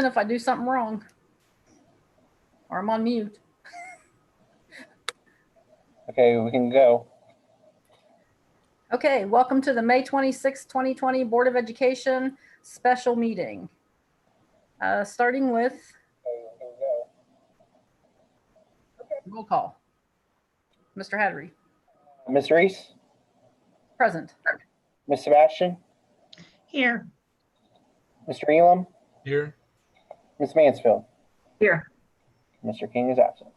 if I do something wrong or I'm on mute. Okay, we can go. Okay, welcome to the May 26, 2020 Board of Education special meeting. Starting with roll call. Mr. Hattery. Ms. Reese? Present. Ms. Sebastian? Here. Mr. Elam? Here. Ms. Mansfield? Here. Mr. King is absent.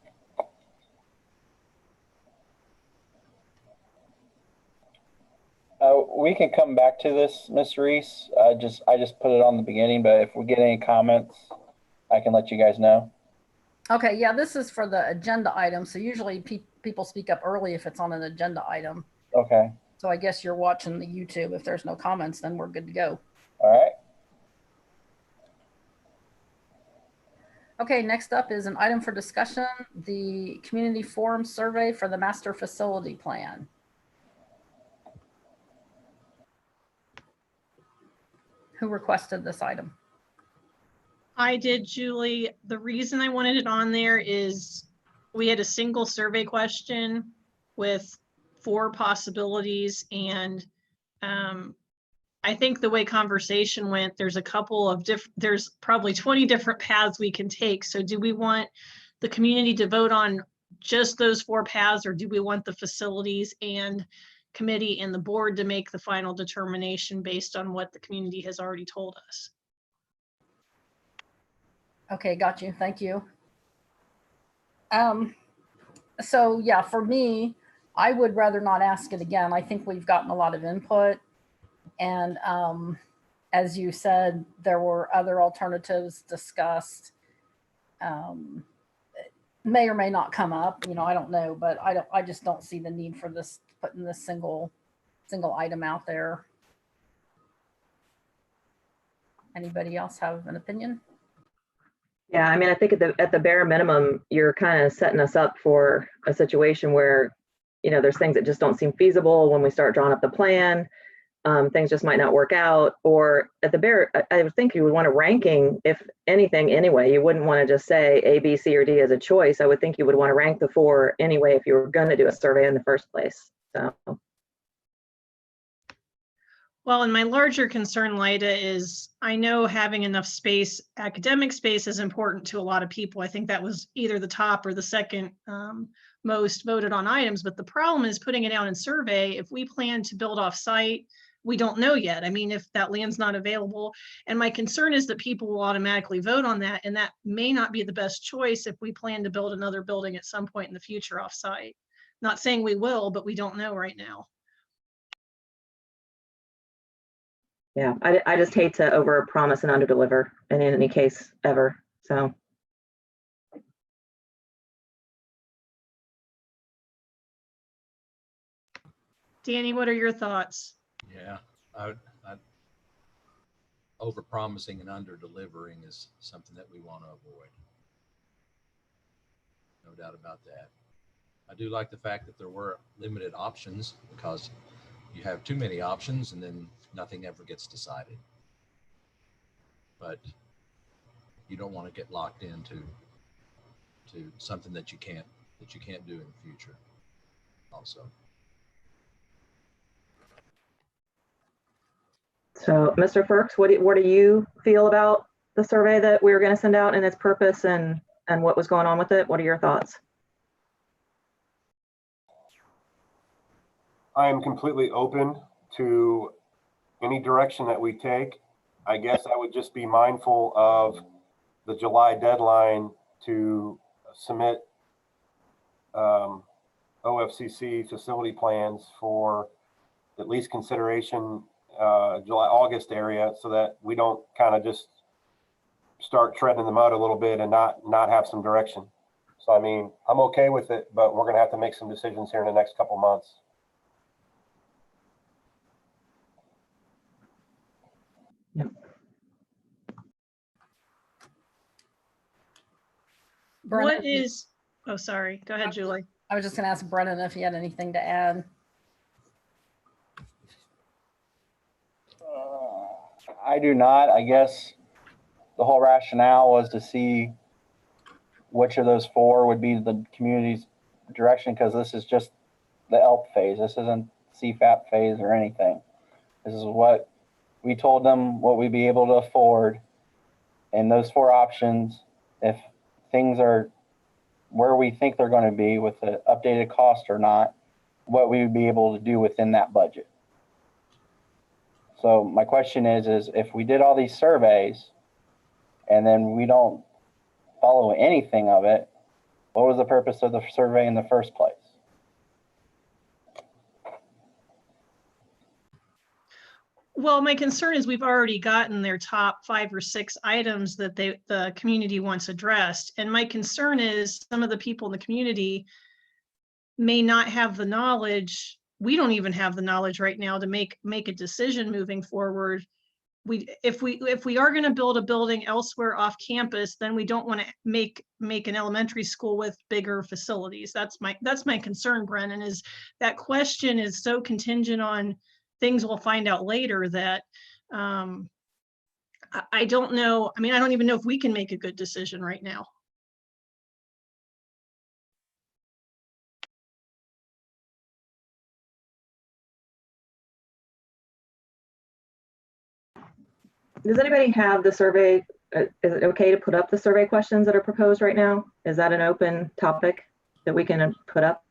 We can come back to this, Ms. Reese. I just put it on the beginning, but if we get any comments, I can let you guys know. Okay, yeah, this is for the agenda item. So usually people speak up early if it's on an agenda item. Okay. So I guess you're watching the YouTube. If there's no comments, then we're good to go. All right. Okay, next up is an item for discussion, the community forum survey for the master facility plan. Who requested this item? I did, Julie. The reason I wanted it on there is we had a single survey question with 4 possibilities. And I think the way conversation went, there's a couple of there's probably 20 different paths we can take. So do we want the community to vote on just those 4 paths, or do we want the facilities and committee and the board to make the final determination based on what the community has already told us? Okay, got you. Thank you. So yeah, for me, I would rather not ask it again. I think we've gotten a lot of input. And as you said, there were other alternatives discussed. May or may not come up, you know, I don't know, but I just don't see the need for this, putting this single item out there. Anybody else have an opinion? Yeah, I mean, I think at the bare minimum, you're kind of setting us up for a situation where, you know, there's things that just don't seem feasible when we start drawing up the plan. Things just might not work out, or at the bare, I would think you would want a ranking, if anything, anyway. You wouldn't want to just say A, B, C, or D as a choice. I would think you would want to rank the 4 anyway if you were going to do a survey in the first place. So. Well, and my larger concern, Lyda, is I know having enough space, academic space, is important to a lot of people. I think that was either the top or the second most voted on items. But the problem is putting it out in survey. If we plan to build off site, we don't know yet. I mean, if that land's not available, and my concern is that people will automatically vote on that, and that may not be the best choice if we plan to build another building at some point in the future off site. Not saying we will, but we don't know right now. Yeah, I just hate to over promise and under deliver in any case ever. So. Danny, what are your thoughts? Yeah, I over promising and under delivering is something that we want to avoid. No doubt about that. I do like the fact that there were limited options, because you have too many options and then nothing ever gets decided. But you don't want to get locked into something that you can't do in the future also. So, Mr. Firks, what do you feel about the survey that we were going to send out and its purpose and what was going on with it? What are your thoughts? I am completely open to any direction that we take. I guess I would just be mindful of the July deadline to submit OFCC facility plans for at least consideration July-August area, so that we don't kind of just start treading in the mud a little bit and not have some direction. So, I mean, I'm okay with it, but we're going to have to make some decisions here in the next couple months. Yeah. What is, oh, sorry, go ahead, Julie. I was just going to ask Brennan if he had anything to add. I do not. I guess the whole rationale was to see which of those four would be the community's direction, because this is just the ELP phase. This isn't CFAP phase or anything. This is what we told them, what we'd be able to afford. And those four options, if things are where we think they're going to be with the updated cost or not, what we would be able to do within that budget. So my question is if we did all these surveys and then we don't follow anything of it, what was the purpose of the survey in the first place? Well, my concern is we've already gotten their top 5 or 6 items that the community wants addressed. And my concern is some of the people in the community may not have the knowledge. We don't even have the knowledge right now to make a decision moving forward. If we are going to build a building elsewhere off campus, then we don't want to make an elementary school with bigger facilities. That's my concern, Brennan, is that question is so contingent on things we'll find out later that I don't know. I mean, I don't even know if we can make a good decision right now. Does anybody have the survey? Is it okay to put up the survey questions that are proposed right now? Is that an open topic that we can put up?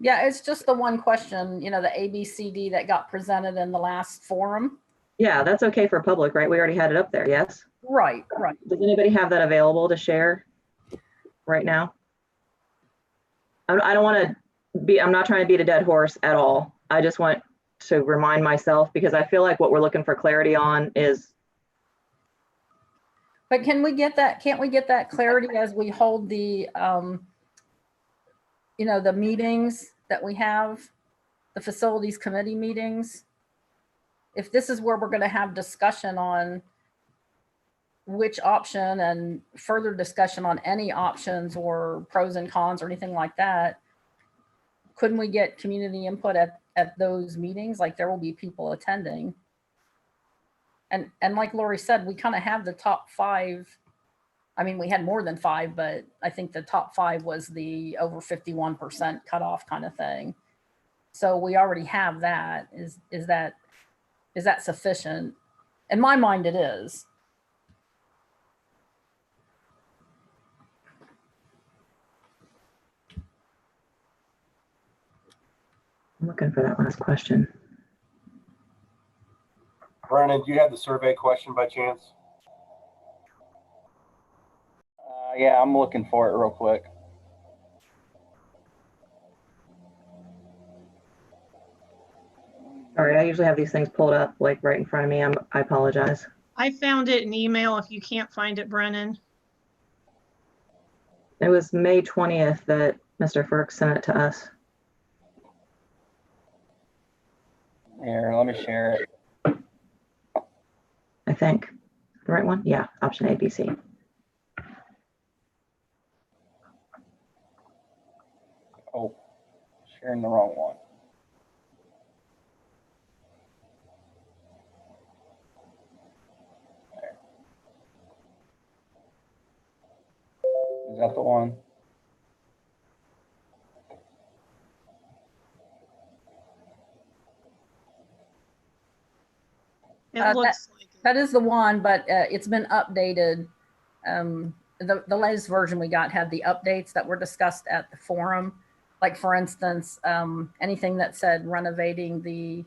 Yeah, it's just the one question, you know, the ABCD that got presented in the last forum. Yeah, that's okay for public, right? We already had it up there, yes? Right, right. Does anybody have that available to share right now? I don't want to be, I'm not trying to beat a dead horse at all. I just want to remind myself, because I feel like what we're looking for clarity on is. But can we get that, can't we get that clarity as we hold the, you know, the meetings that we have, the facilities committee meetings? If this is where we're going to have discussion on which option and further discussion on any options or pros and cons or anything like that, couldn't we get community input at those meetings? Like, there will be people attending. And like Lori said, we kind of have the top 5. I mean, we had more than 5, but I think the top 5 was the over 51% cutoff kind of thing. So we already have that. Is that sufficient? In my mind, it is. I'm looking for that last question. Brennan, do you have the survey question by chance? Yeah, I'm looking for it real quick. All right, I usually have these things pulled up like right in front of me. I apologize. I found it in email if you can't find it, Brennan. It was May 20th that Mr. Ferk sent it to us. Here, let me share it. I think. The right one? Yeah, option A, B, C. Oh, sharing the wrong one. There. Is that the one? It looks like it. That is the one, but it's been updated. The latest version we got had the updates that were discussed at the forum. Like, for instance, anything that said renovating the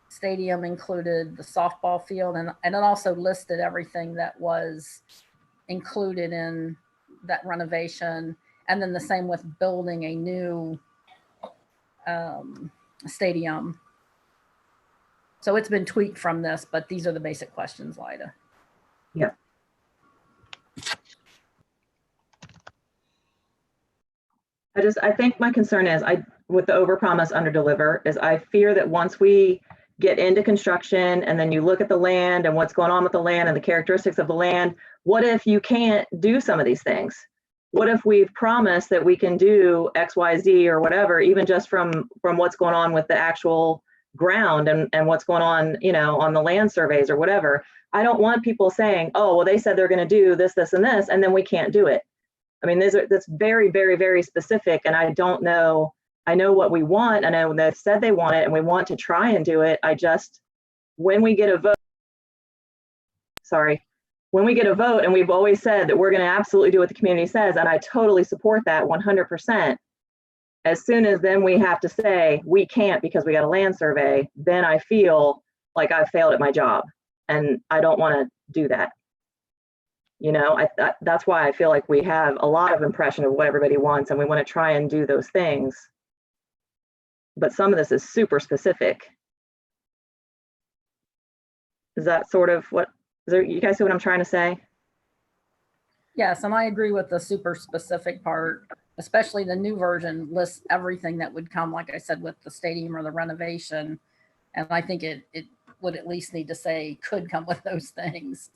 stadium included the softball field, and it also listed everything that was included in that renovation. And then the same with building a new stadium. So it's been tweaked from this, but these are the basic questions, Lida. Yeah. I think my concern is with the overpromise, underdeliver, is I fear that once we get into construction and then you look at the land and what's going on with the land and the characteristics of the land, what if you can't do some of these things? What if we've promised that we can do X, Y, Z or whatever, even just from what's going on with the actual ground and what's going on, on the land surveys or whatever. I don't want people saying, oh, well, they said they're going to do this, this, and this, and then we can't do it. I mean, that's very, very, very specific. And I don't know, I know what we want. I know they said they want it and we want to try and do it. When we get a vote, when we get a vote, and we've always said that we're going to absolutely do what the community says, and I totally support that 100%. As soon as then we have to say we can't because we got a land survey, then I feel like I've failed at my job, and I don't want to do that. That's why I feel like we have a lot of impression of what everybody wants, and we want to try and do those things. But some of this is super specific. Is that sort of you guys see what I'm trying to say? Yes, and I agree with the super specific part, especially the new version lists everything that would come, like I said, with the stadium or the renovation. And I think it would at least need to say could come with those things.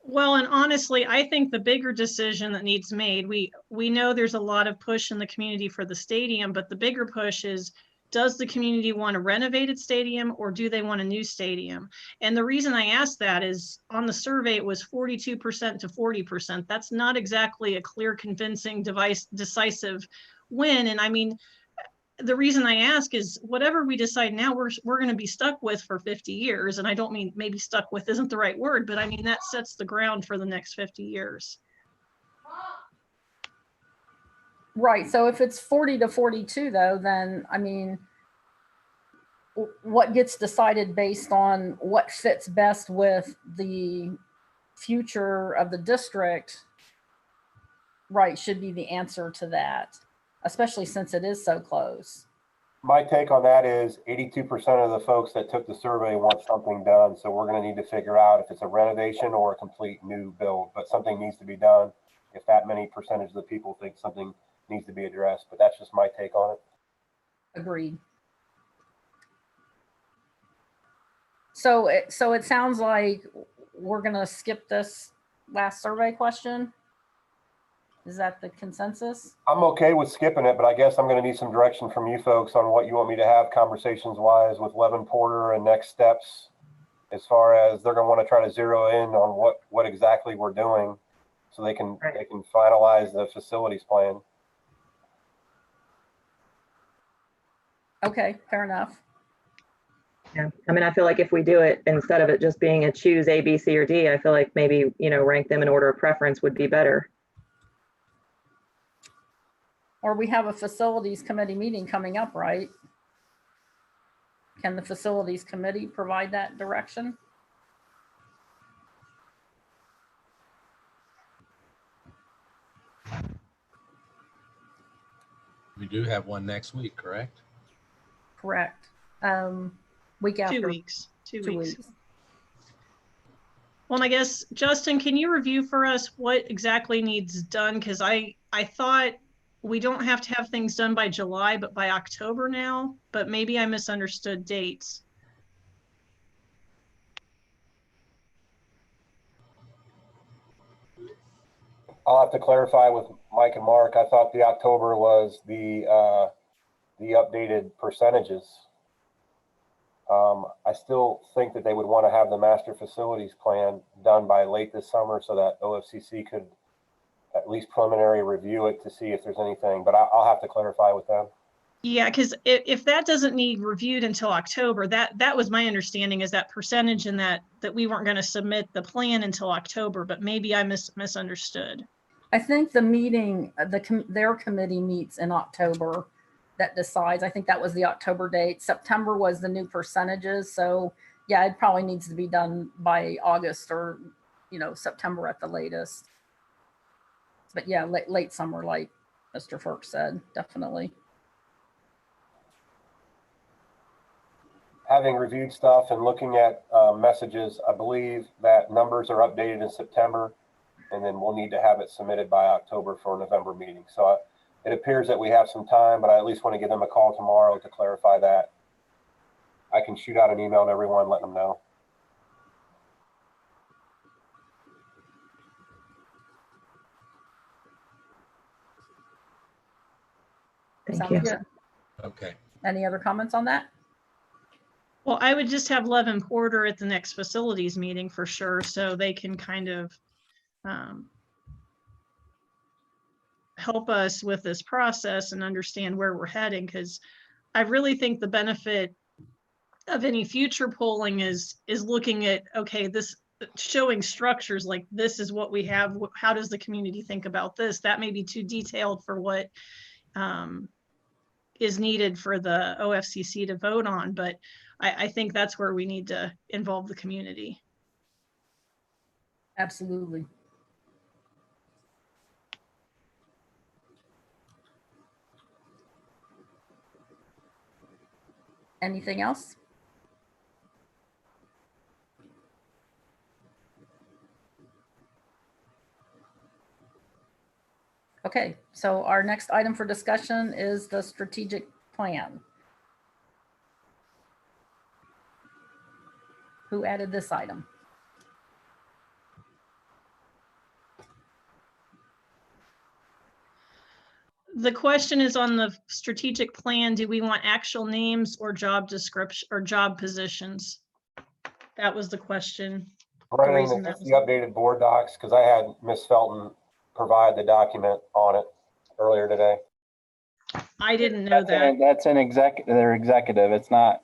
Well, and honestly, I think the bigger decision that needs made, we know there's a lot of push in the community for the stadium, but the bigger push is, does the community want a renovated stadium or do they want a new stadium? And the reason I asked that is on the survey, it was 42% to 40%. That's not exactly a clear, convincing, decisive win. And I mean, the reason I ask is whatever we decide now, we're going to be stuck with for 50 years. And I don't mean, maybe stuck with isn't the right word, but I mean, that sets the ground for the next 50 years. Right. So if it's 40 to 42, though, then I mean, what gets decided based on what fits best with the future of the district, right, should be the answer to that, especially since it is so close. My take on that is 82% of the folks that took the survey want something done. So we're going to need to figure out if it's a renovation or a complete new build, but something needs to be done if that many percentage of the people think something needs to be addressed. But that's just my take on it. Agreed. So it sounds like we're going to skip this last survey question. Is that the consensus? I'm okay with skipping it, but I guess I'm going to need some direction from you folks on what you want me to have conversations wise with Levin Porter and next steps, as far as they're going to want to try to zero in on what exactly we're doing so they can finalize the facilities plan. Okay, fair enough. Yeah, I mean, I feel like if we do it, instead of it just being a choose A, B, C, or D, I feel like maybe, rank them in order of preference would be better. Or we have a facilities committee meeting coming up, right? Can the facilities committee provide that direction? We do have one next week, correct? Correct. Week after. 2 weeks. 2 2 weeks. weeks. Well, and I guess, Justin, can you review for us what exactly needs done? Because I thought we don't have to have things done by July, but by October now, but maybe I misunderstood dates. I'll have to clarify with Mike and Mark. I thought the October was the updated percentages. I still think that they would want to have the master facilities plan done by late this summer so that OFCC could at least preliminary review it to see if there's anything, but I'll have to clarify with them. Yeah, because if that doesn't need reviewed until October, that was my understanding, is that percentage, and that we weren't going to submit the plan until October, but maybe I misunderstood. I think the meeting, their committee meets in October that decides. I think that was the October date. September was the new percentages. So yeah, it probably needs to be done by August or, September at the latest. But yeah, late summer, like Mr. Firk said, definitely. Having reviewed stuff and looking at messages, I believe that numbers are updated in September, and then we'll need to have it submitted by October for a November meeting. So it appears that we have some time, but I at least want to give them a call tomorrow to clarify that. I can shoot out an email to everyone, letting them know. Thank Sounds you. good. Okay. Any other comments on that? Well, I would just have Levin Porter at the next facilities meeting for sure, so they can kind of help us with this process and understand where we're heading, because I really think the benefit of any future polling is looking at, okay, this showing structures like this is what we have. How does the community think about this? That may be too detailed for what is needed for the OFCC to vote on, but I think that's where we need to involve the community. Absolutely. Anything else? Okay, so our next item for discussion is the strategic plan. Who added this item? The question is on the strategic plan, do we want actual names or job description or job positions? That was the question. Brennan, reason is that this was- the updated board docs? Because I had Miss Felton provide the document on it earlier today. I didn't know that. That's an they're executive. It's not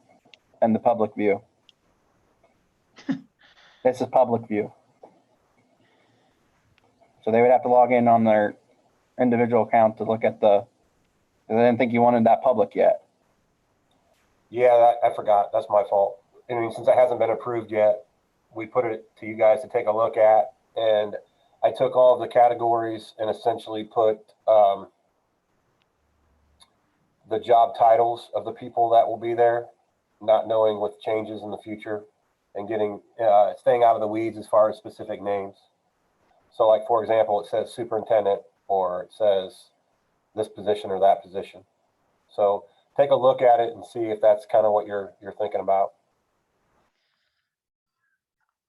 in the public view. This is public view. So they would have to log in on their individual account to look at I didn't think you wanted that public yet. Yeah, I forgot. That's my fault. I mean, since it hasn't been approved yet, we put it to you guys to take a look at. And I took all of the categories and essentially put the job titles of the people that will be there, not knowing with changes in the future and staying out of the weeds as far as specific names. So like, for example, it says superintendent, or it says this position or that position. So take a look at it and see if that's kind of what you're thinking about.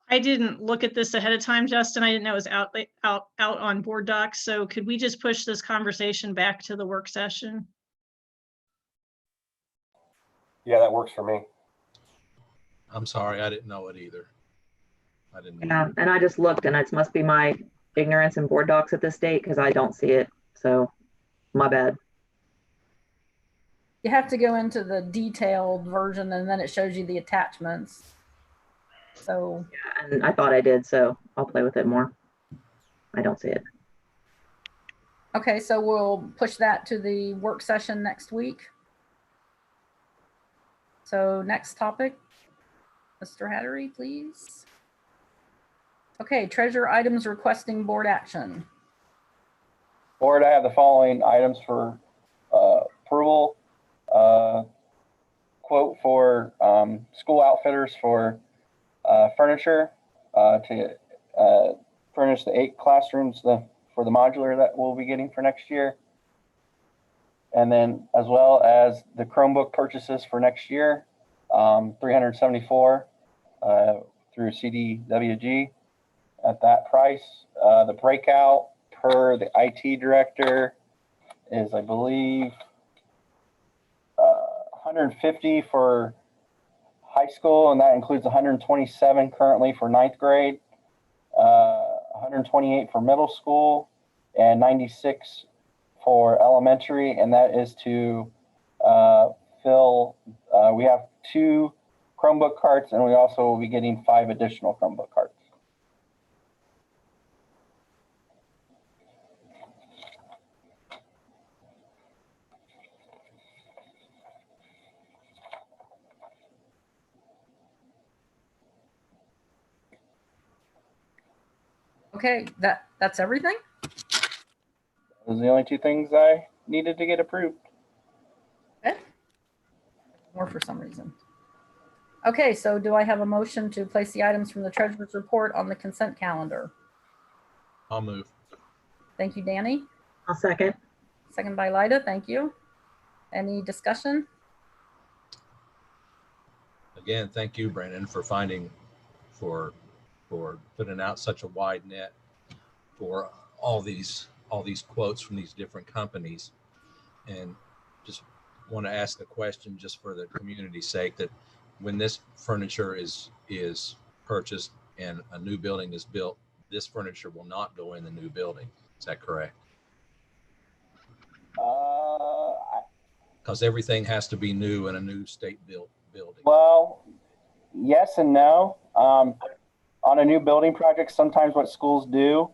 I didn't look at this ahead of time, Justin. I didn't know it was out on board docs. So could we just push this conversation back to the work session? Yeah, that works for me. I'm sorry, I didn't know it either. I didn't. Yeah, and I just looked, and it must be my ignorance in board docs at this date because I don't see it. So my bad. You have to go into the detailed version and then it shows you the attachments. So, Yeah, and I thought I did, so I'll play with it more. I don't see it. okay, so we'll push that to the work session next week. So next topic, Mr. Hattery, please. Okay, treasure items requesting board action. Board, I have the following items for approval. Quote for school outfitters for furniture to furnish the 8 classrooms for the modular that we'll be getting for next year. And then as well as the Chromebook purchases for next year, 374 through CDWG at that price. The breakout per the IT director is, I believe, 150 for high school, and that includes 127 currently for 9th grade, 128 for middle school, and 96 for elementary, and that is to fill, we have 2 Chromebook carts, and we also will be getting 5 additional Chromebook carts. Okay, that's everything? Those are the only 2 things I needed to get approved. Okay. More for some reason. Okay, so do I have a motion to place the items from the treasurer's report on the consent calendar? I'll move. Thank you, Danny. I'll second. Second by Lyda, thank you. Any discussion? Again, thank you, Brandon, for putting out such a wide net for all these quotes from these different companies. And just want to ask a question just for the community's sake, that when this furniture is purchased and a new building is built, this furniture will not go in the new building. Is that correct? Because everything has to be new in a new state-built building. Well, yes and no. On a new building project, sometimes what schools do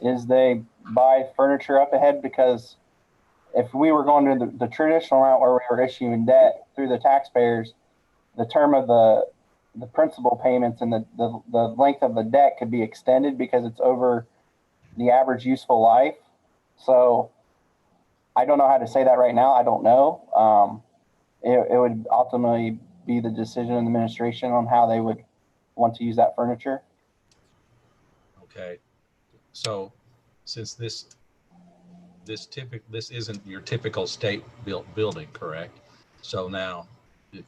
is they buy furniture up ahead, because if we were going to the traditional route where we were issuing debt through the taxpayers, the term of the principal payments and the length of the debt could be extended because it's over the average useful life. So I don't know how to say that right now. I don't know. It would ultimately be the decision of the administration on how they would want to use that furniture. Okay. So since this isn't your typical state built building, correct? So now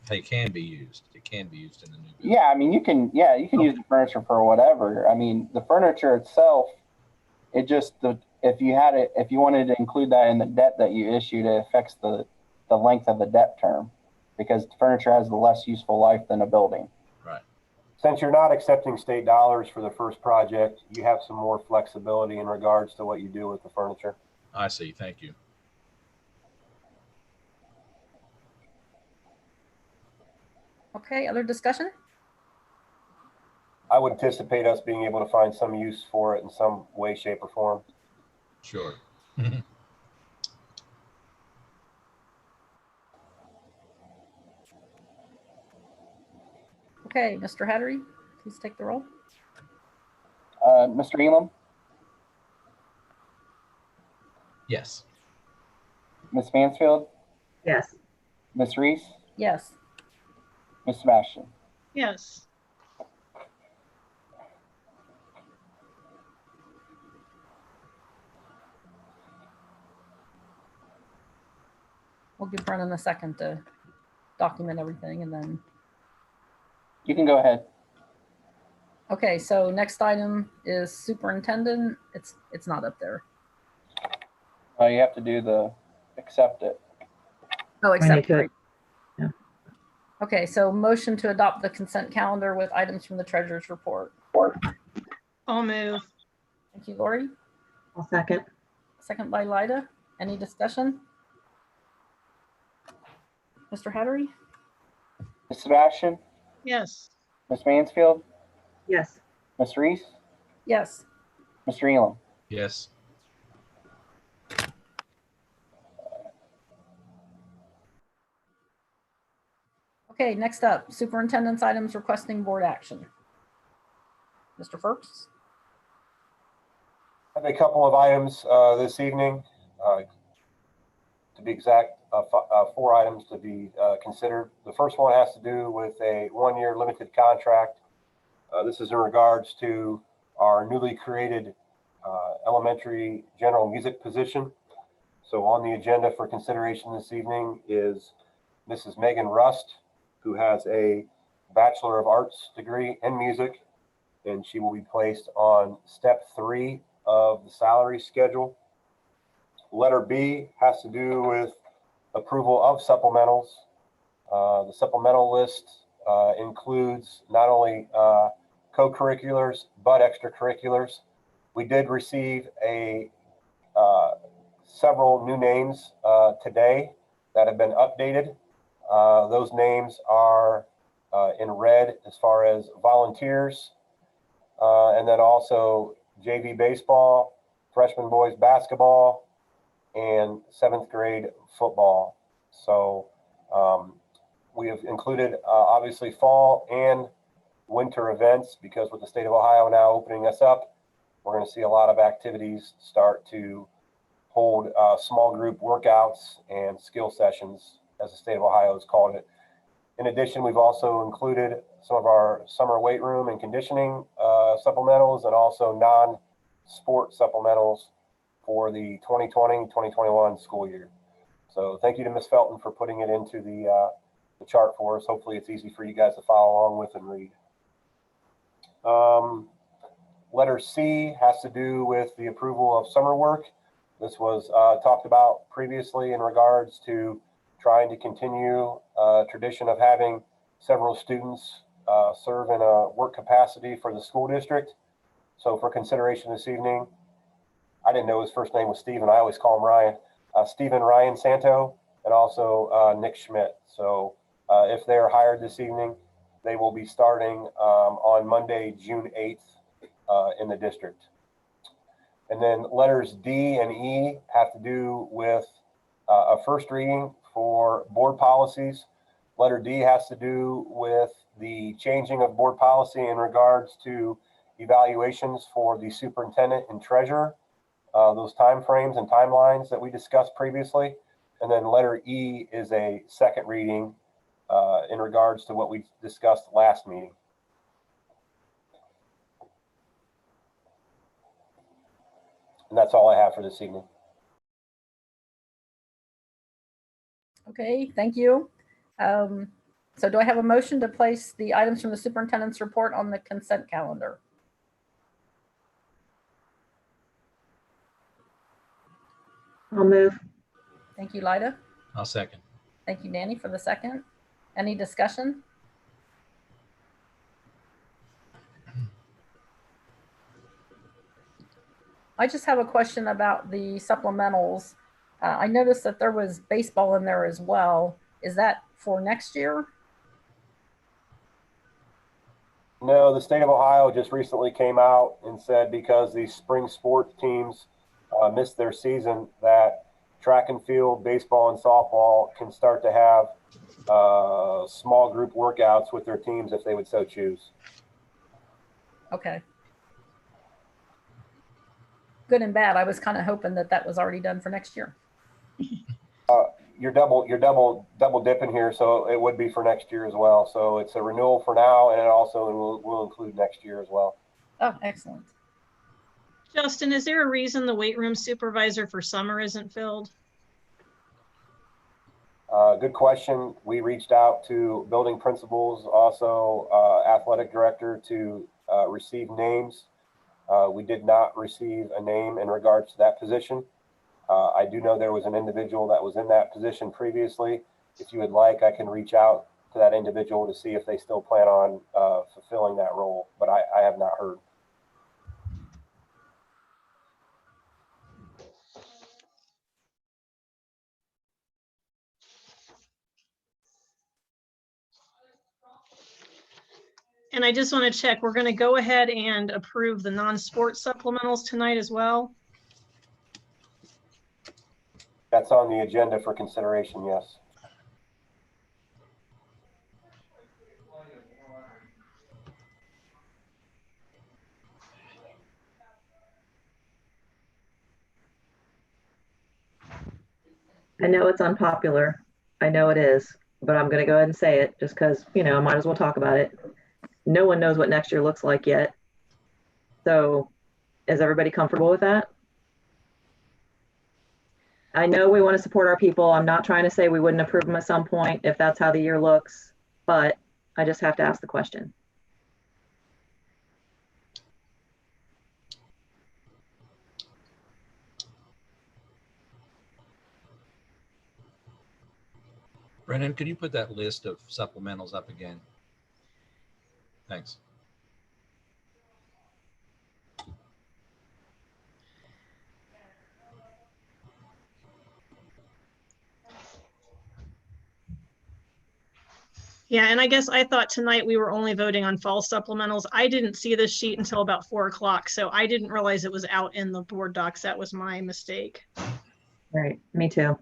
they can be used. It can be used in the new building. Yeah, I mean, you can use the furniture for whatever. I mean, the furniture itself, if you wanted to include that in the debt that you issued, it affects the length of the debt term, because the furniture has the less useful life than a building. Right. Since you're not accepting state dollars for the first project, you have some more flexibility in regards to what you do with the furniture. I see. Thank you. Okay, other discussion? I would anticipate us being able to find some use for it in some way, shape, or form. Sure. Okay, Mr. Hattery, please take the roll. Mr. Elam, Yes. Ms. Mansfield, Yes. Ms. Reese, Yes. Ms. Sebastian. Yes. We'll give Brennan a second to document everything and then. You can go ahead. Okay, so next item is superintendent. It's not up there. You have to do the accept it. Oh, We need accept. to- Right. yeah. Okay, so motion to adopt the consent calendar with items from the treasurer's report. I'll move. Thank you, Lori. I'll second. Second by Lyda. Any discussion? Mr. Hattery? Ms. Sebastian, Yes. Ms. Mansfield, Yes. Ms. Reese, Yes. Mr. Elam. Yes. Okay, next up, superintendent's items requesting board action. Mr. Firks? I have a couple of items this evening. To be exact, 4 items to be considered. The first one has to do with a 1-year limited contract. This is in regards to our newly created elementary general music position. So on the agenda for consideration this evening is Mrs. Megan Rust, who has a Bachelor of Arts degree in music, and she will be placed on step 3 of the salary schedule. Letter B has to do with approval of supplementals. The supplemental list includes not only co-curriculars, but extracurriculars. We did receive several new names today that have been updated. Those names are in red as far as volunteers, and then also JV baseball, freshman boys basketball, and 7th grade football. So we have included obviously fall and winter events, because with the state of Ohio now opening us up, we're going to see a lot of activities start to hold small group workouts and skill sessions, as the state of Ohio has called it. In addition, we've also included some of our summer weight room and conditioning supplementals, and also non-sport supplementals for the 2020-2021 school year. So thank you to Ms. Felton for putting it into the chart for us. Hopefully it's easy for you guys to follow along with and read. Letter C has to do with the approval of summer work. This was talked about previously in regards to trying to continue tradition of having several students serve in a work capacity for the school district. So for consideration this evening, I didn't know his first name was Stephen. I always call him Ryan. Stephen Ryan Santo, and also Nick Schmidt. So if they're hired this evening, they will be starting on Monday, June 8th in the district. And then letters D and E have to do with a first reading for board policies. Letter D has to do with the changing of board policy in regards to evaluations for the superintendent and treasurer, those timeframes and timelines that we discussed previously. And then letter E is a second reading in regards to what we discussed last meeting. And that's all I have for this evening. Okay, thank you. So do I have a motion to place the items from the superintendent's report on the consent calendar? I'll move. Thank you, Lyda. I'll second. Thank you, Nanny, for the second. Any discussion? I just have a question about the supplementals. I noticed that there was baseball in there as well. Is that for next year? No, the state of Ohio just recently came out and said because these spring sports teams missed their season, that track and field, baseball, and softball can start to have small group workouts with their teams if they would so choose. Okay. Good and bad. I was kind of hoping that that was already done for next year. You're double dipping here, so it would be for next year as well. So it's a renewal for now, and it also will include next year as well. Oh, excellent. Justin, is there a reason the weight room supervisor for summer isn't filled? Good question. We reached out to building principals, also athletic director, to receive names. We did not receive a name in regards to that position. I do know there was an individual that was in that position previously. If you would like, I can reach out to that individual to see if they still plan on fulfilling that role, but I have not heard. And I just want to check, we're going to go ahead and approve the non-sports supplementals tonight as well. That's on the agenda for consideration, yes. I know it's unpopular. I know it is, but I'm going to go ahead and say it just because, you know, I might as well talk about it. No one knows what next year looks like yet. So is everybody comfortable with that? I know we want to support our people. I'm not trying to say we wouldn't approve them at some point if that's how the year looks, but I just have to ask the question. Brennan, could you put that list of supplementals up again? Thanks. Yeah, and I guess I thought tonight we were only voting on fall supplementals. I didn't see this sheet until about 4 o'clock, so I didn't realize it was out in the board docs. That was my mistake. Right, me too.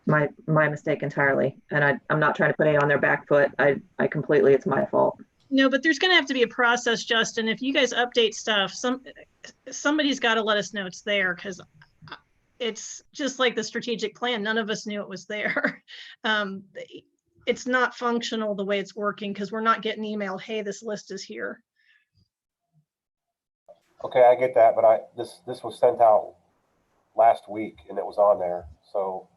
My mistake entirely. And I'm not trying to put it on their back foot. I completely, it's my fault. No, but there's going to have to be a process, Justin. If you guys update stuff, somebody's got to let us know it's there, because it's just like the strategic plan. None of us knew it was there. It's not functional the way it's working because we're not getting emailed, hey, this list is here. Okay, I get that, but this was sent out last week and it was on there. So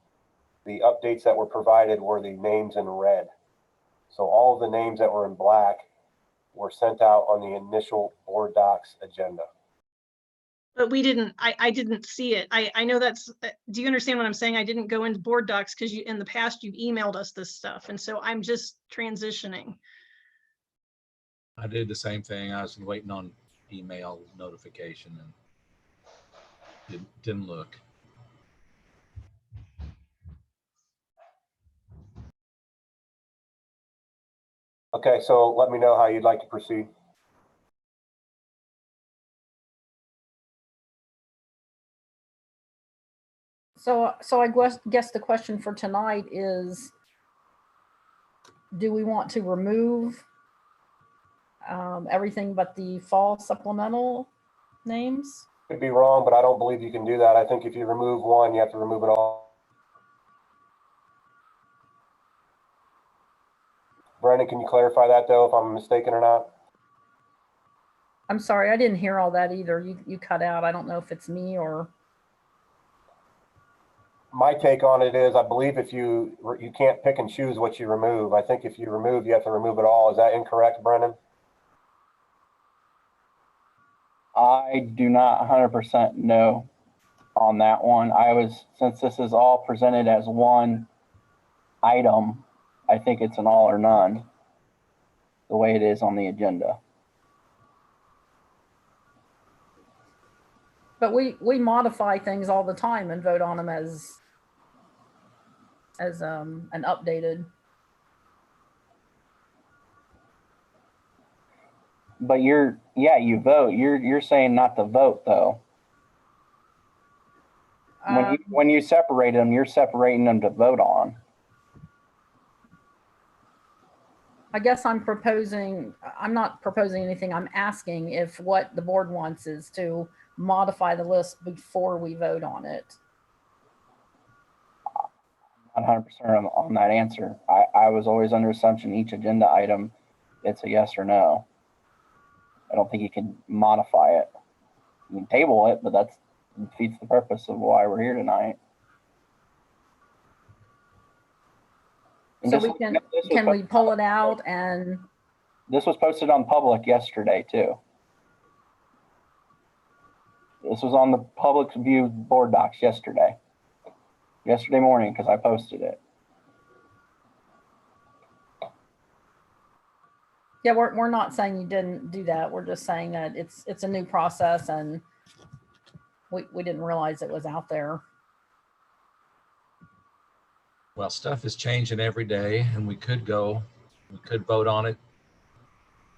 the updates that were provided were the names in red. So all of the names that were in black were sent out on the initial board docs agenda. But we didn't, I didn't see it. I know that's, do you understand what I'm saying? I didn't go into board docs because in the past you've emailed us this stuff. And so I'm just transitioning. I did the same thing. I was waiting on email notification and didn't look. Okay, so let me know how you'd like to proceed. So I guess the question for tonight is, do we want to remove everything but the fall supplemental names? Could be wrong, but I don't believe you can do that. I think if you remove one, you have to remove it all. Brandon, can you clarify that though, if I'm mistaken or not? I'm sorry, I didn't hear all that either. You cut out. I don't know if it's me or. My take on it is, I believe if you can't pick and choose what you remove. I think if you remove, you have to remove it all. Is that incorrect, Brendan? I do not 100% know on that one. Since this is all presented as one item, I think it's an all or none, the way it is on the agenda. But we modify things all the time and vote on them as an updated. But you vote. You're saying not to vote though. When you separate them, you're separating them to vote on. I guess I'm not proposing anything. I'm asking if what the board wants is to modify the list before we vote on it. 100% on that answer. I was always under assumption each agenda item, it's a yes or no. I don't think you can modify it. You can table it, but that defeats the purpose of why we're here tonight. And So can we pull it out? And this was posted on public yesterday too. This was on the public view board docs yesterday morning, because I posted it. yeah, we're not saying you didn't do that. We're just saying that it's a new process and we didn't realize it was out there. Well, stuff is changing every day, and we could vote on it,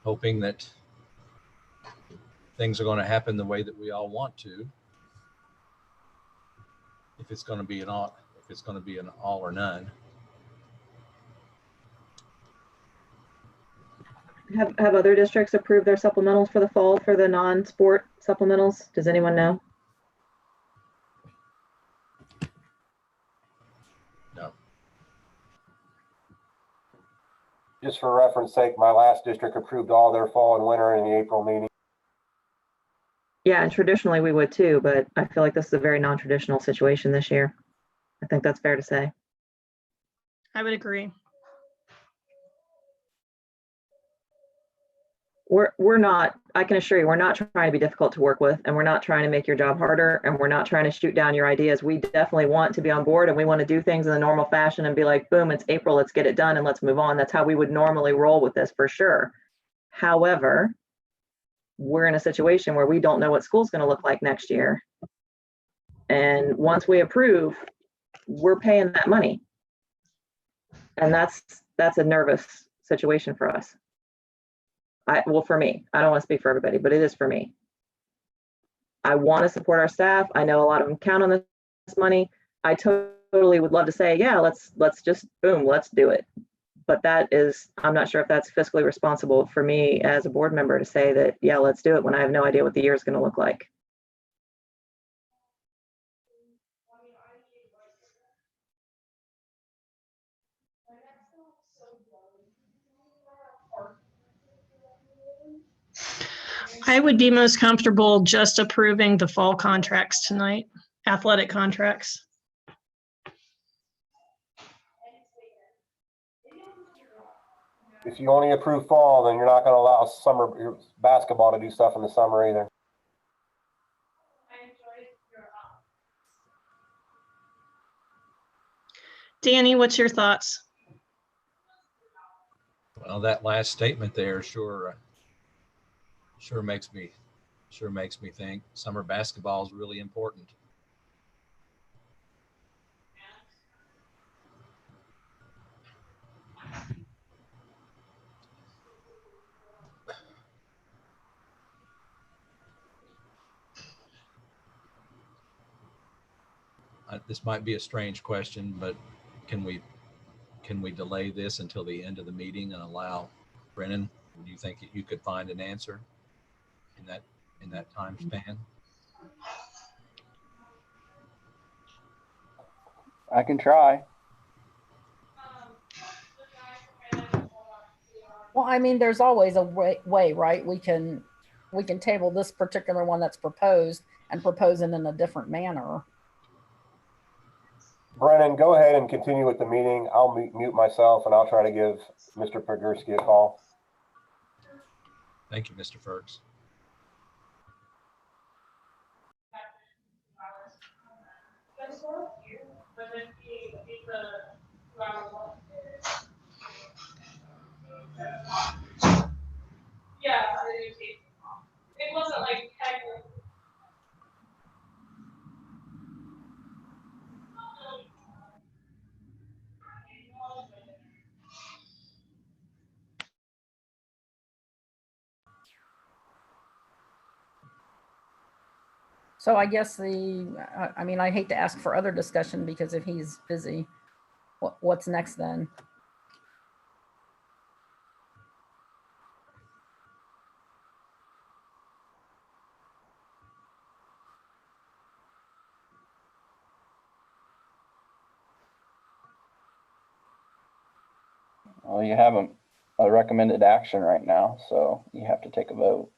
hoping that things are going to happen the way that we all want to. If it's going to be an all or none. Have other districts approved their supplementals for the fall for the non-sport supplementals? Does anyone know? No. Just for reference sake, my last district approved all their fall and winter in the April meeting. Yeah, and traditionally we would too, but I feel like this is a very non-traditional situation this year. I think that's fair to say. I would agree. We're not, I can assure you, we're not trying to be difficult to work with, and we're not trying to make your job harder, and we're not trying to shoot down your ideas. We definitely want to be on board, and we want to do things in the normal fashion and be like, boom, it's April, let's get it done and let's move on. That's how we would normally roll with this for sure. However, we're in a situation where we don't know what school's going to look like next year. And once we approve, we're paying that money. And that's a nervous situation for us. Well, for me, I don't want to speak for everybody, but it is for me. I want to support our staff. I know a lot of them count on this money. I totally would love to say, yeah, let's just boom, let's do it. But I'm not sure if that's fiscally responsible for me as a board member to say that, yeah, let's do it when I have no idea what the year is going to look like. I would be most comfortable just approving the fall contracts tonight, athletic contracts. If you only approve fall, then you're not going to allow summer basketball to do stuff in the summer either. Danny, what's your thoughts? Well, that last statement there sure Sure makes me think summer basketball is really important. This might be a strange question, but can we delay this until the end of the meeting and allow Brennan? Do you think that you could find an answer in that time span? I can try. Well, I mean, there's always a way, right? We can table this particular one that's proposed and propose it in a different manner. Brennan, go ahead and continue with the meeting. I'll mute myself and I'll try to give Mr. Pogorski a call. Thank you, Mr. Ferks. Yeah, it wasn't like So I guess I mean, I hate to ask for other discussion because if he's busy, what's next then? Well, you have a recommended action right now, so you have to take a vote.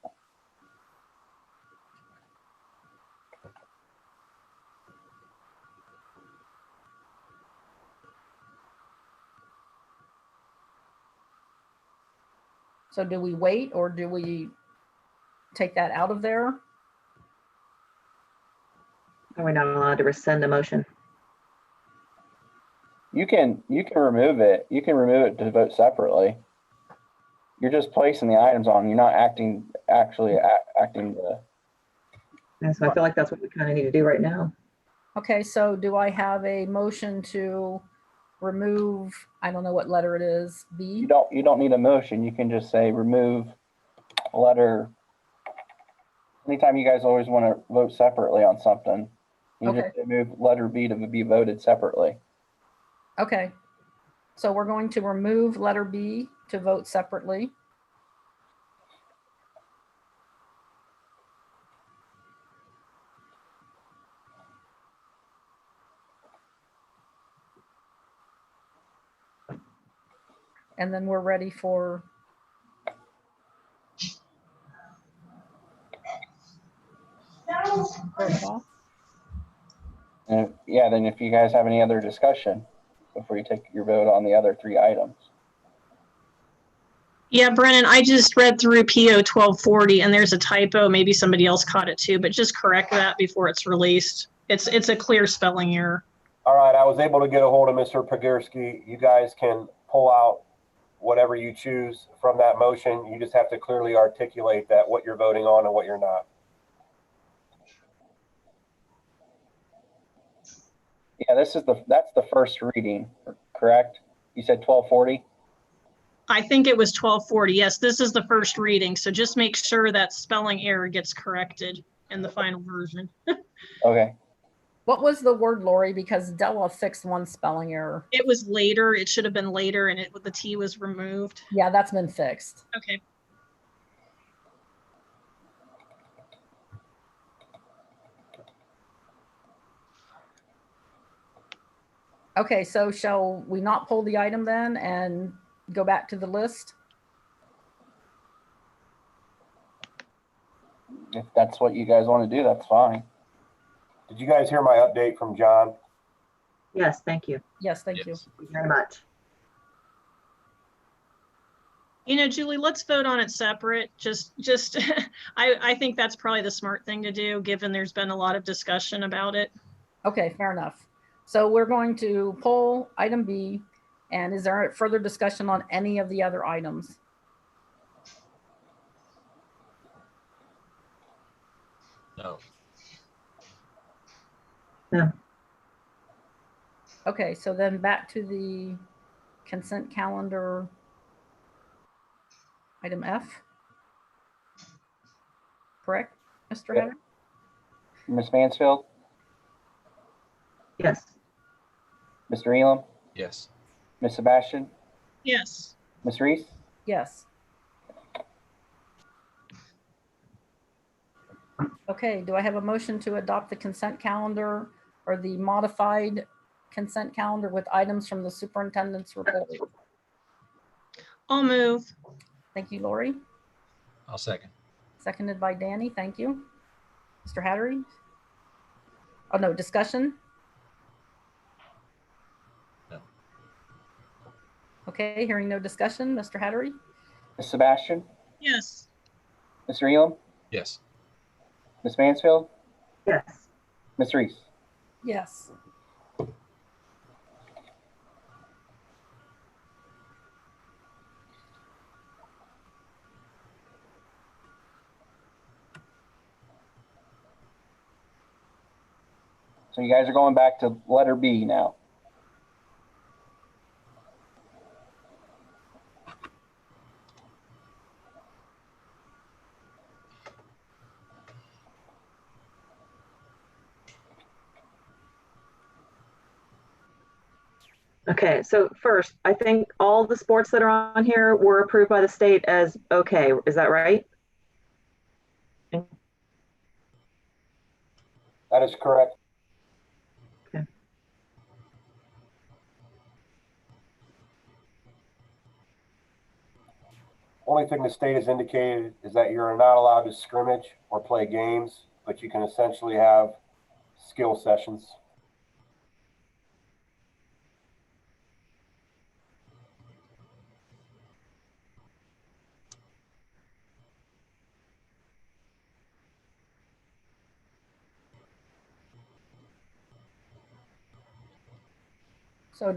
So do we wait or do we take that out of there? Are we not allowed to rescind a motion? You can remove it. You can remove it to vote separately. You're just placing the items on. You're not acting the. And so I feel like that's what we kind of need to do right now. Okay, so do I have a motion to remove, I don't know what letter it is, B? You don't need a motion. You can just say remove letter. Anytime you guys always want to vote separately on something, you just remove letter B to be voted separately. Okay, so we're going to remove letter B to vote separately. And then we're ready for roll call. And yeah, then if you guys have any other discussion before you take your vote on the other three items. Yeah, Brennan, I just read through PO 1240 and there's a typo. Maybe somebody else caught it too, but just correct that before it's released. It's a clear spelling error. All right, I was able to get a hold of Mr. Pogorski. You guys can pull out whatever you choose from that motion. You just have to clearly articulate that what you're voting on and what you're not. Yeah, that's the first reading, correct? You said 1240? I think it was 1240. Yes, this is the first reading. So just make sure that spelling error gets corrected in the final version. Okay. What was the word, Lori? Because Della fixed one spelling error. It was later. It should have been later and the T was removed. Yeah, that's been fixed. Okay. Okay, so shall we not pull the item then and go back to the list? If that's what you guys want to do, that's fine. Did you guys hear my update from John? Yes, thank you. Yes, thank you. Yes. Thank you very much. You know, Julie, let's vote on it separate. I think that's probably the smart thing to do, given there's been a lot of discussion about it. Okay, fair enough. So we're going to pull item B. And is there further discussion on any of the other items? No. Okay, so then back to the consent calendar. Item F. Correct, Mr. Yep. Hatter? Ms. Mansfield, Yes. Mr. Elam, Yes. Ms. Sebastian, Yes. Ms. Reese? Yes. Okay, do I have a motion to adopt the consent calendar or the modified consent calendar with items from the superintendent's report? I'll move. Thank you, Lori. I'll second. Seconded by Danny. Thank you. Mr. Hattery? Oh, no, discussion? No. Okay, hearing no discussion. Mr. Hattery? Ms. Sebastian, Yes. Mr. Elam, Yes. Ms. Mansfield, Yes. Ms. Reese? Yes. So you guys are going back to letter B now. Okay, so first, I think all the sports that are on here were approved by the state as okay. Is that right? That is correct. Okay. Only thing the state has indicated is that you're not allowed to scrimmage or play games, but you can essentially have skill sessions. So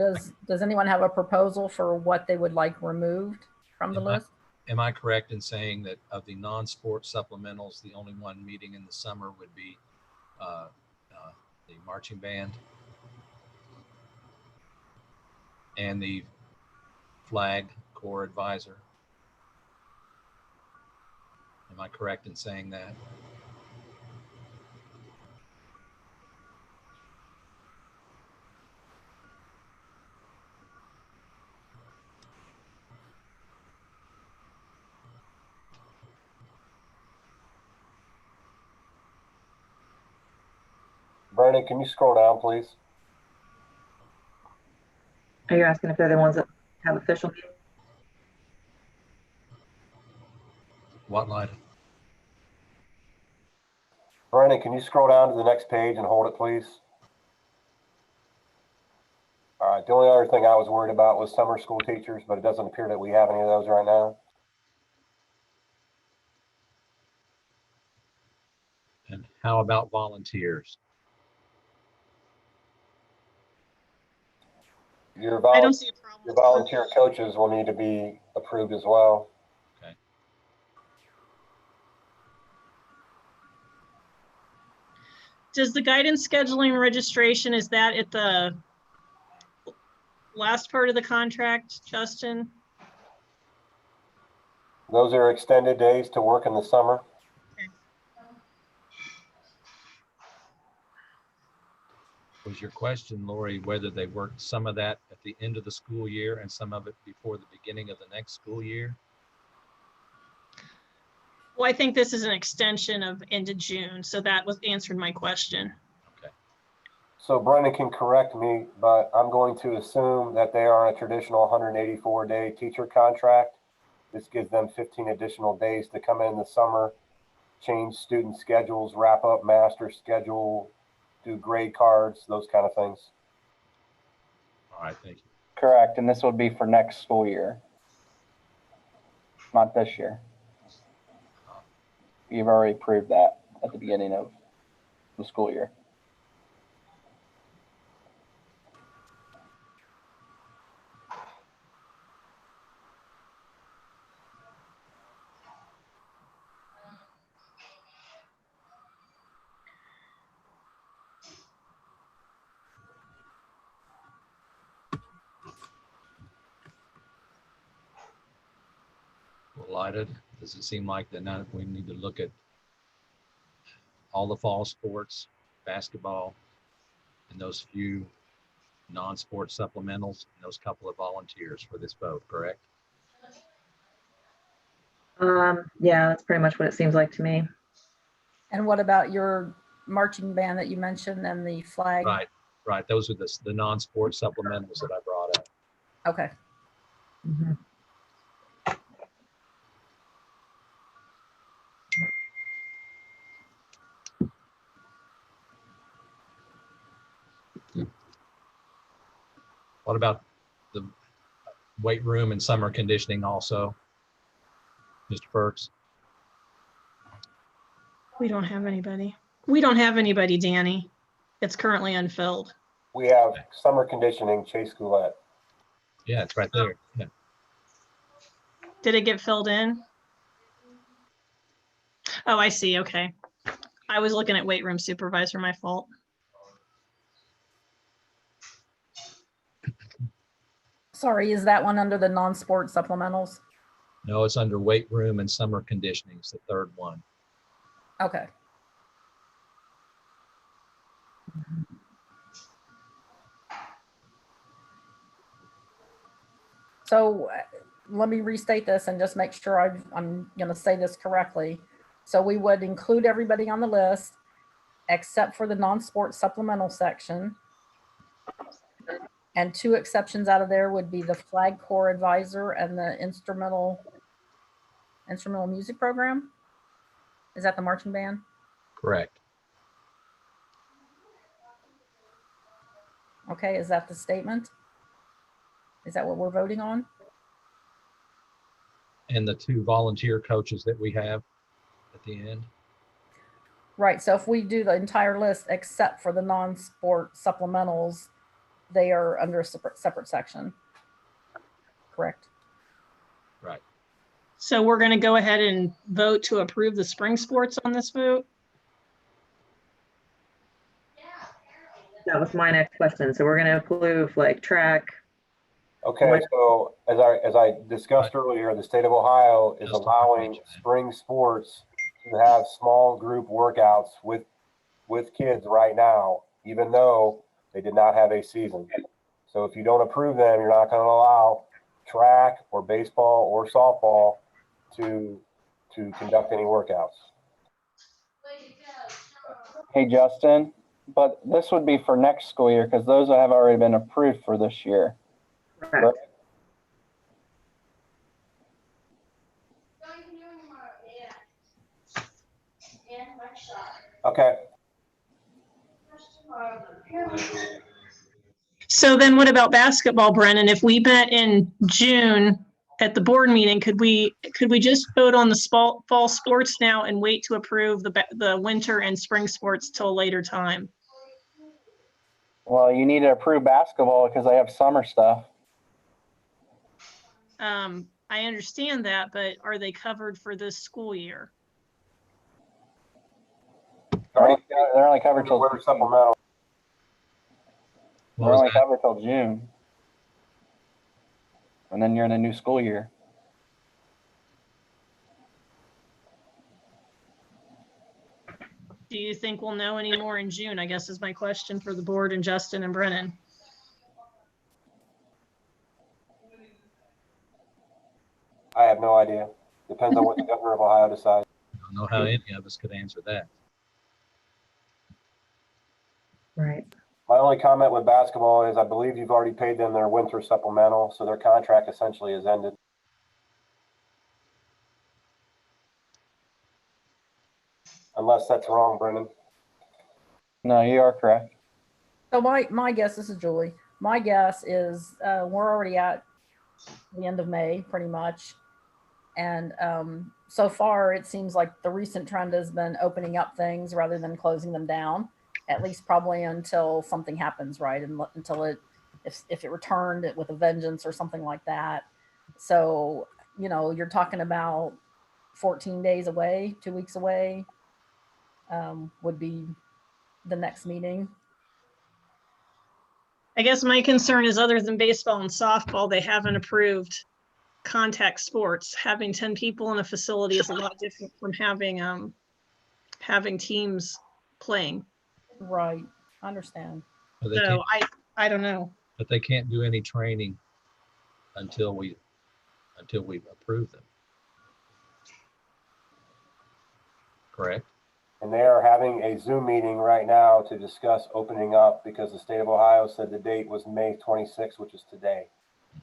does anyone have a proposal for what they would like removed from the list? Am I correct in saying that of the non-sport supplementals, the only one meeting in the summer would be the marching band and the flag corps advisor? Am I correct in saying that? Brandon, can you scroll down, please? Are you asking if they're the ones that have official meetings? What line? Brandon, can you scroll down to the next page and hold it, please? All right, the only other thing I was worried about was summer school teachers, but it doesn't appear that we have any of those right now. And how about volunteers? Your I don't see a problem. with volunteer coaches will need to be approved as well. Okay. Does the guidance scheduling registration, is that at the last part of the contract, Justin? Those are extended days to work in the summer. Was your question, Lori, whether they worked some of that at the end of the school year and some of it before the beginning of the next school year? Well, I think this is an extension of end of June, so that was answered my question. Okay. So Brendan can correct me, but I'm going to assume that they are on a traditional 184-day teacher contract. This gives them 15 additional days to come in the summer, change student schedules, wrap up master schedule, do grade cards, those kind of things. All right, thank you. Correct, and this would be for next school year, not this year. You've already approved that at the beginning of the school year. divided? Does it seem like that now we need to look at all the fall sports, basketball, and those few non-sport supplementals, and those couple of volunteers for this vote, correct? Yeah, that's pretty much what it seems like to me. And what about your marching band that you mentioned and the flag? Right. Those are the non-sport supplementals that I brought up. Okay. Mhm. What about the weight room and summer conditioning also? Mr. Burks? We don't have anybody. We don't have anybody, Danny. It's currently unfilled. We have summer conditioning, Chase Goulet. Yeah, it's right there. Yeah. Did it get filled in? Oh, I see. Okay. I was looking at weight room supervisor, my fault. Sorry, is that one under the non-sport supplementals? No, it's under weight room and summer conditioning. It's the third one. Okay. So let me restate this and just make sure I'm going to say this correctly. So we would include everybody on the list except for the non-sport supplemental section. And two exceptions out of there would be the flag corps advisor and the instrumental music program. Is that the marching band? Correct. Okay, is that the statement? Is that what we're voting on? And the two volunteer coaches that we have at the end. Right, so if we do the entire list except for the non-sport supplementals, they are under a separate section. Correct. Right. So we're going to go ahead and vote to approve the spring sports on this vote. That was my next question. So we're going to approve like track. Okay, so as I discussed earlier, the state of Ohio is allowing spring sports to have small group workouts with kids right now, even though they did not have a season. So if you don't approve them, you're not going to allow track or baseball or softball to conduct any workouts. Hey, Justin, but this would be for next school year because those have already been approved for this year. Correct. Okay. So then what about basketball, Brennan? If we met in June at the board meeting, could we just vote on the fall sports now and wait to approve the winter and spring sports till a later time? Well, you need to approve basketball because they have summer stuff. I understand that, but are they covered for this school year? They're only covered till Winter supplemental. They're only covered till June, and then you're in a new school year. Do you think we'll know any more in June? I guess is my question for the board and Justin and Brennan. I have no idea. Depends on what the governor of Ohio decides. I don't know how any of us could answer that. Right. My only comment with basketball is I believe you've already paid them their winter supplemental, so their contract essentially is ended. Unless that's wrong, Brendan. No, you are correct. So my guess, this is Julie, my guess is we're already at the end of May pretty much. And so far it seems like the recent trend has been opening up things rather than closing them down, at least probably until something happens, right? And until if it returned with a vengeance or something like that. So, you know, you're talking about 14 days away, 2 weeks away would be the next meeting. I guess my concern is other than baseball and softball, they haven't approved contact sports. Having 10 people in a facility is a lot different from having teams playing. Right. I understand. But they So can't, I don't know. but they can't do any training until we approve them. Correct? And they are having a Zoom meeting right now to discuss opening up because the state of Ohio said the date was May 26th, which is today.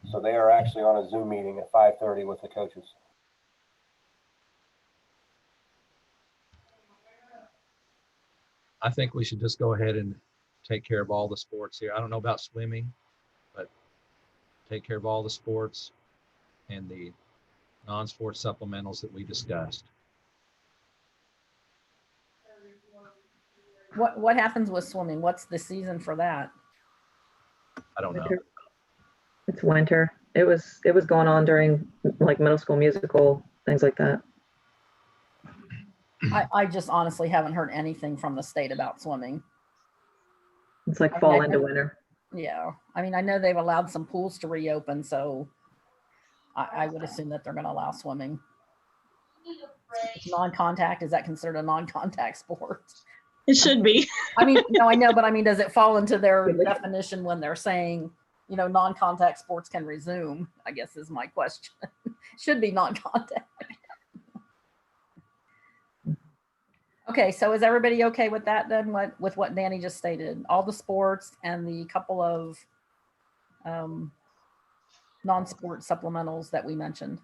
So they are actually on a Zoom meeting at 5:30 with the coaches. I think we should just go ahead and take care of all the sports here. I don't know about swimming, but take care of all the sports and the non-sports supplementals that we discussed. What happens with swimming? What's the season for that? I don't know. Winter. It's winter. It was going on during like middle school musical, things like that. I just honestly haven't heard anything from the state about swimming. It's like I mean, fall I into know- winter. Yeah. I mean, I know they've allowed some pools to reopen, so I would assume that they're going to allow swimming. It's non-contact, is that considered a non-contact sport? It should be. I mean, no, I know, but I mean, does it fall into their definition when they're saying, you know, non-contact sports can resume? I guess is my question. Should be non-contact. Okay, so is everybody okay with that then? With what Danny just stated, all the sports and the couple of non-sport supplementals that we mentioned?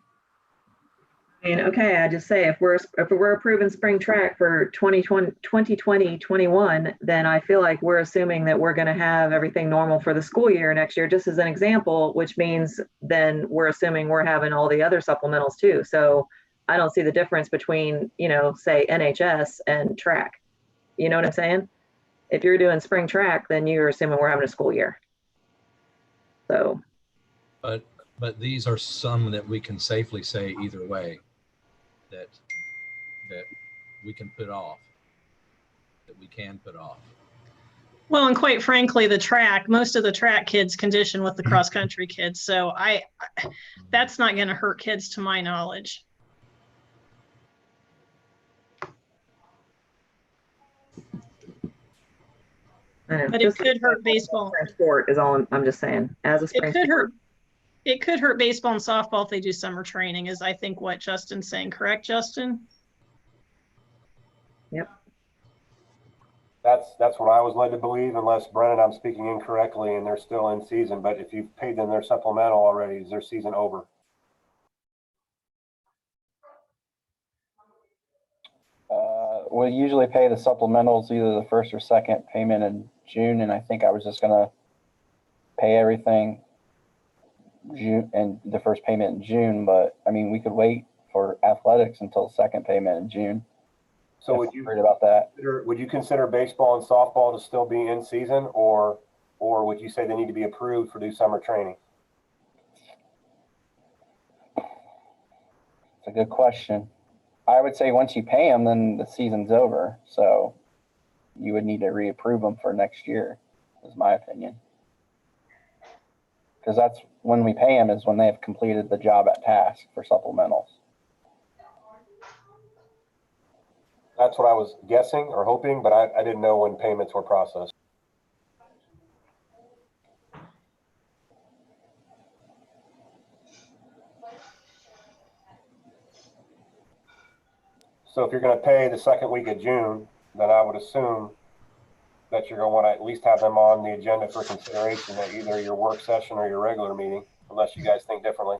I mean, okay, I just say if we're approving spring track for 2020-21, then I feel like we're assuming that we're going to have everything normal for the school year next year, just as an example, which means then we're assuming we're having all the other supplementals too. So I don't see the difference between, you know, say NHS and track. You know what I'm saying? If you're doing spring track, then you're assuming we're having a school year. So. But these are some that we can safely say either way that we can put off, that we can put off. Well, and quite frankly, most of the track kids condition with the cross country kids. So that's not going to hurt kids to my knowledge. But it could hurt baseball. Sport is all I'm just saying. As a spring sport. It could hurt baseball and softball if they do summer training, is I think what Justin's saying. Correct, Justin? Yep. That's what I was led to believe, unless Brennan, I'm speaking incorrectly and they're still in season. But if you've paid them their supplemental already, is their season over? We usually pay the supplementals either the first or second payment in June, and I think I was just gonna pay everything June and the first payment in June. But I mean, we could wait for athletics until the second payment in June. So would you worried about that? Would you consider baseball and softball to still be in season, or would you say they need to be approved for do summer training? It's a good question. I would say once you pay them, then the season's over. So you would need to reapprove them for next year, is my opinion. Because that's when we pay them, is when they have completed the job at task for supplementals. That's what I was guessing or hoping, but I didn't know when payments were processed. So if you're going to pay the second week of June, then I would assume that you're going to want to at least have them on the agenda for consideration at either your work session or your regular meeting, unless you guys think differently.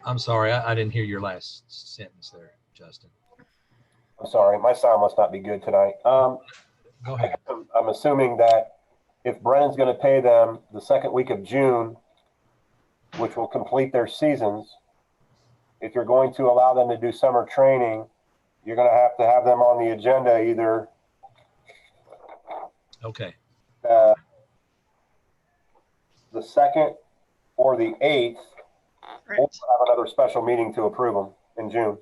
I'm sorry, I didn't hear your last sentence there, Justin. I'm sorry, my sound must not be good tonight. Go ahead. I'm assuming that if Brennan's going to pay them the second week of June, which will complete their seasons, if you're going to allow them to do summer training, you're going to have them on the agenda either Okay. the 2nd or the 8th, Right. or have another special meeting to approve them in June.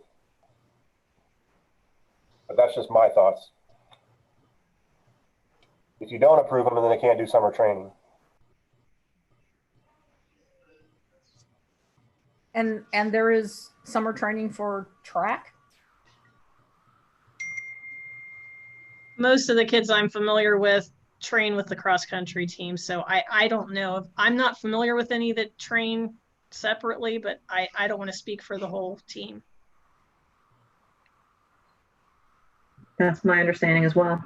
But that's just my thoughts. If you don't approve them, then they can't do summer training. And there is summer training for track? Most of the kids I'm familiar with train with the cross-country team, so I don't know. I'm not familiar with any that train separately, but I don't want to speak for the whole team. That's my understanding as well.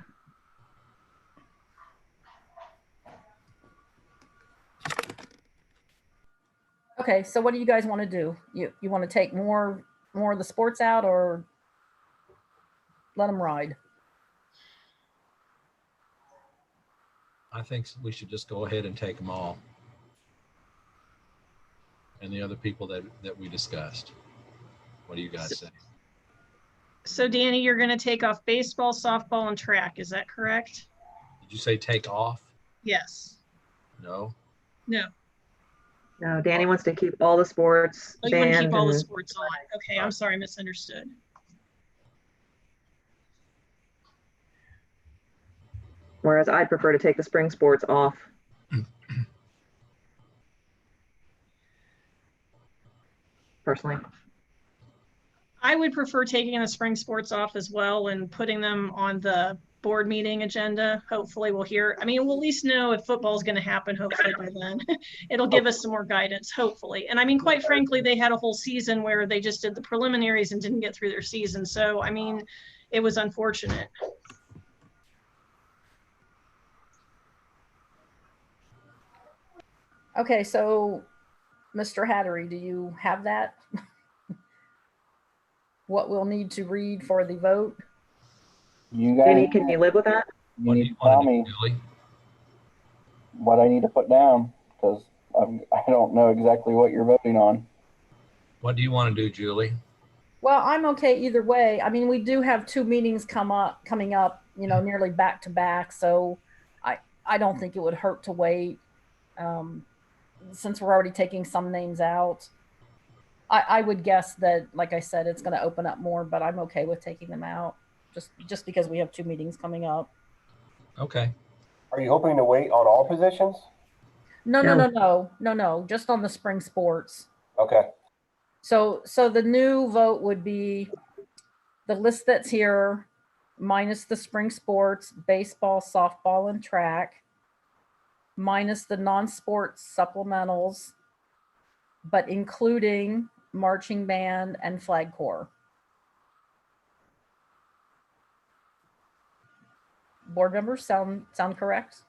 Okay, so what do you guys want to do? You want to take more of the sports out, or let them ride? I think we should just go ahead and take them all. And the other people that we discussed. What do you guys say? So Danny, you're going to take off baseball, softball, and track. Is that correct? Did you say take off? Yes. No? No. No, Danny wants to keep all the sports, Oh, you want to band, keep all the and sports on. Okay, I'm sorry, misunderstood. whereas I'd prefer to take the spring sports off. Personally. I would prefer taking the spring sports off as well and putting them on the board meeting agenda. Hopefully we'll hear, I mean, we'll at least know if football is going to happen, hopefully by then. It'll give us some more guidance, hopefully. And I mean, quite frankly, they had a whole season where they just did the preliminaries and didn't get through their season. So, I mean, it was unfortunate. Okay, so Mr. Hattery, do you have that? What we'll need to read for the vote? You guys, Danny, can you live with that? you What do need you to tell want to me do, Julie? what I need to put down, because I don't know exactly what you're voting on. What do you want to do, Julie? Well, I'm okay either way. I mean, we do have 2 meetings coming up, you know, nearly back to back. So I don't think it would hurt to wait. Since we're already taking some names out, I would guess that, like I said, it's going to open up more, but I'm okay with taking them out just because we have 2 meetings coming up. Okay. Are you hoping to wait on all positions? No. Just on the spring sports. Okay. So the new vote would be the list that's here minus the spring sports, baseball, softball, and track, minus the non-sports supplementals, but including marching band and flag corps. Board members sound correct?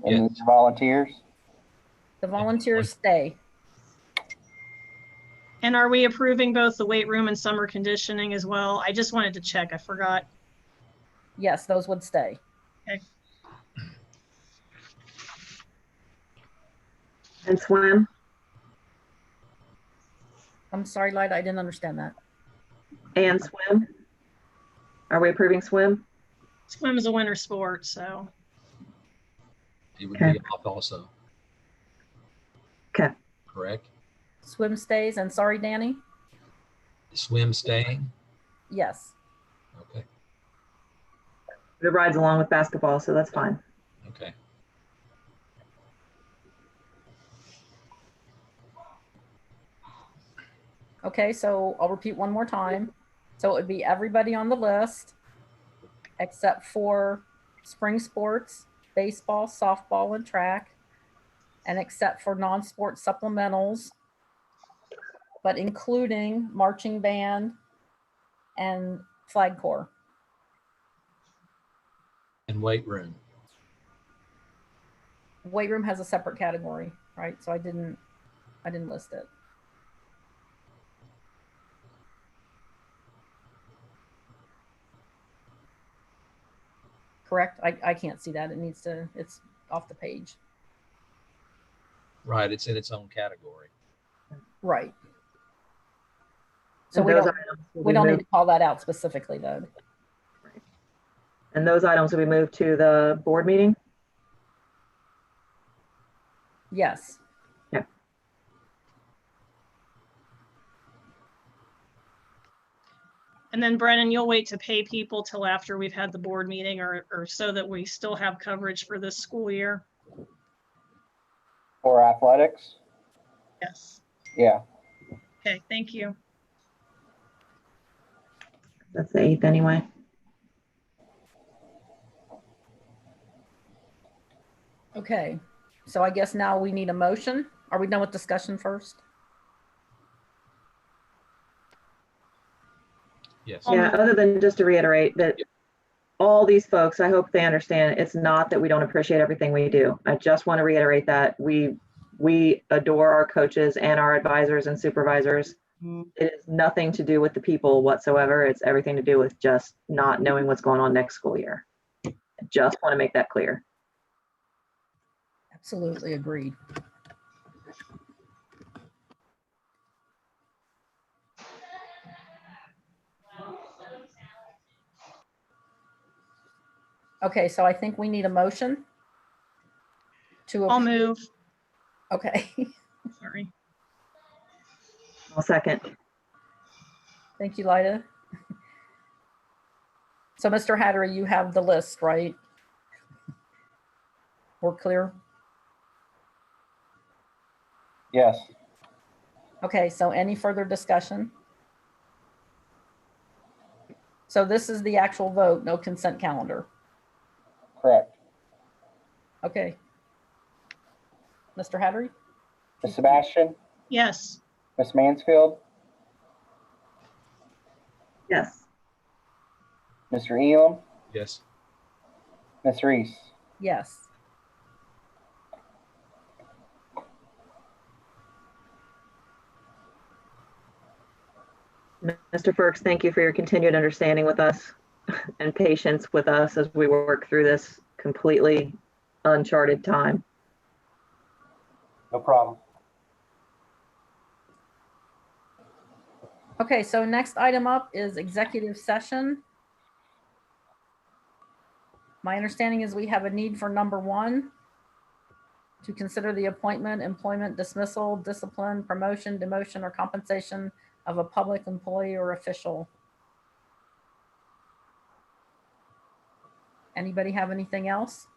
And Yes. the volunteers? The volunteers stay. And are we approving both the weight room and summer conditioning as well? I just wanted to check. I forgot. Yes, those would stay. Okay. And swim? I'm sorry, Lyda, I didn't understand that. And swim? Are we approving swim? Swim is a winter sport, so. It would Okay. be off also. Okay. Correct? Swim stays, and sorry, Danny? Swim staying? Yes. Okay. It rides along with basketball, so that's fine. Okay. Okay, so I'll repeat one more time. So it would be everybody on the list except for spring sports, baseball, softball, and track, and except for non-sport supplementals, but including marching band and flag corps. And weight room. Weight room has a separate category, right? So I didn't list it. Correct? I can't see that. It's off the page. Right. It's in its own category. Right. So And we those don't items will we be don't need moved- to call that out specifically though. And those items will be moved to the board meeting? Yes. Yeah. And then Brennan, you'll wait to pay people till after we've had the board meeting or so that we still have coverage for this school year? For athletics? Yes. Yeah. Okay, thank you. That's the 8th anyway. Okay, so I guess now we need a motion. Are we done with discussion first? Yes. I'll Yeah, move. other than just to reiterate that all these folks, I hope they understand it's not that we don't appreciate everything we do. I just want to reiterate that we adore our coaches and our advisors and supervisors. It is nothing to do with the people whatsoever. It's everything to do with just not knowing what's going on next school year. I just want to make that clear. Absolutely agreed. Okay, so I think we need a motion to. I'll move. Okay, Sorry. I'll second. thank you, Lyda. So Mr. Hattery, you have the list, right? We're clear? Yes. Okay, so any further discussion? So this is the actual vote, no consent calendar. Correct. Okay. Mr. Hattery? Ms. Sebastian, Yes. Ms. Mansfield, Yes. Mr. Elam, Yes. Ms. Reese. Yes. Mr. Ferks, thank you for your continued understanding with us and patience with us as we work through this completely uncharted time. No problem. Okay, so next item up is executive session. My understanding is we have a need for number 1, to consider the appointment, employment, dismissal, discipline, promotion, demotion, or compensation of a public employee or official. Anybody have anything else?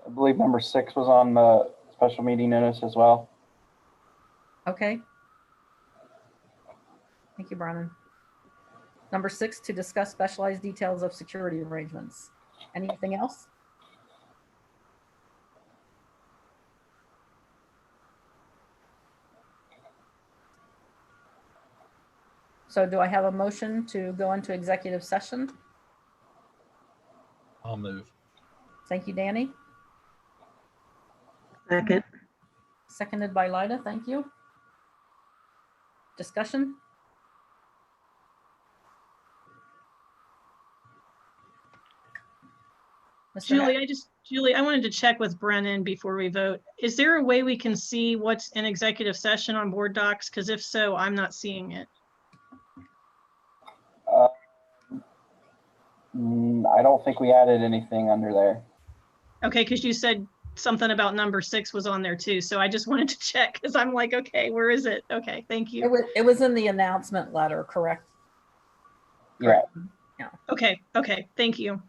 I believe number 6 was on the special meeting notice as well. Okay. Thank you, Brennan. Number 6, to discuss specialized details of security arrangements. Anything else? So do I have a motion to go into executive session? I'll move. Thank you, Danny. Second. Seconded by Lyda. Thank you. Discussion? Mr. Julie, I wanted to check with Brennan before we vote. Is there a way we can see what's in executive session on board docs? Because if so, I'm not seeing it. I don't think we added anything under there. Okay, because you said something about number 6 was on there too. So I just wanted to check because I'm like, okay, where is it? Okay, thank you. It was in the announcement letter, correct? Yeah. Okay, thank you.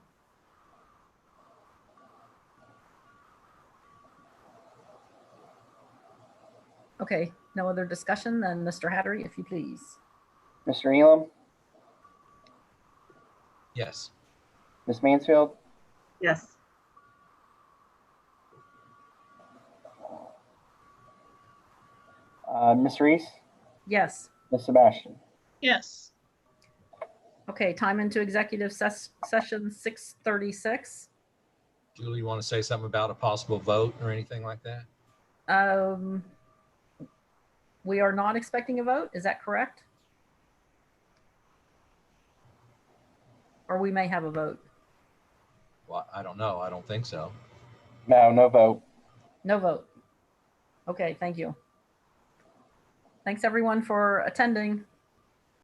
Okay, no other discussion, then Mr. Hattery, if you please. Mr. Elam, Yes. Ms. Mansfield, Yes. Ms. Reese, Yes. Ms. Sebastian. Yes. Okay, time into executive session 6:36. Julie, you want to say something about a possible vote or anything like that? We are not expecting a vote, is that correct? Or we may have a vote. Well, I don't know. I don't think so. No vote. No vote. Okay, thank you. Thanks everyone for attending.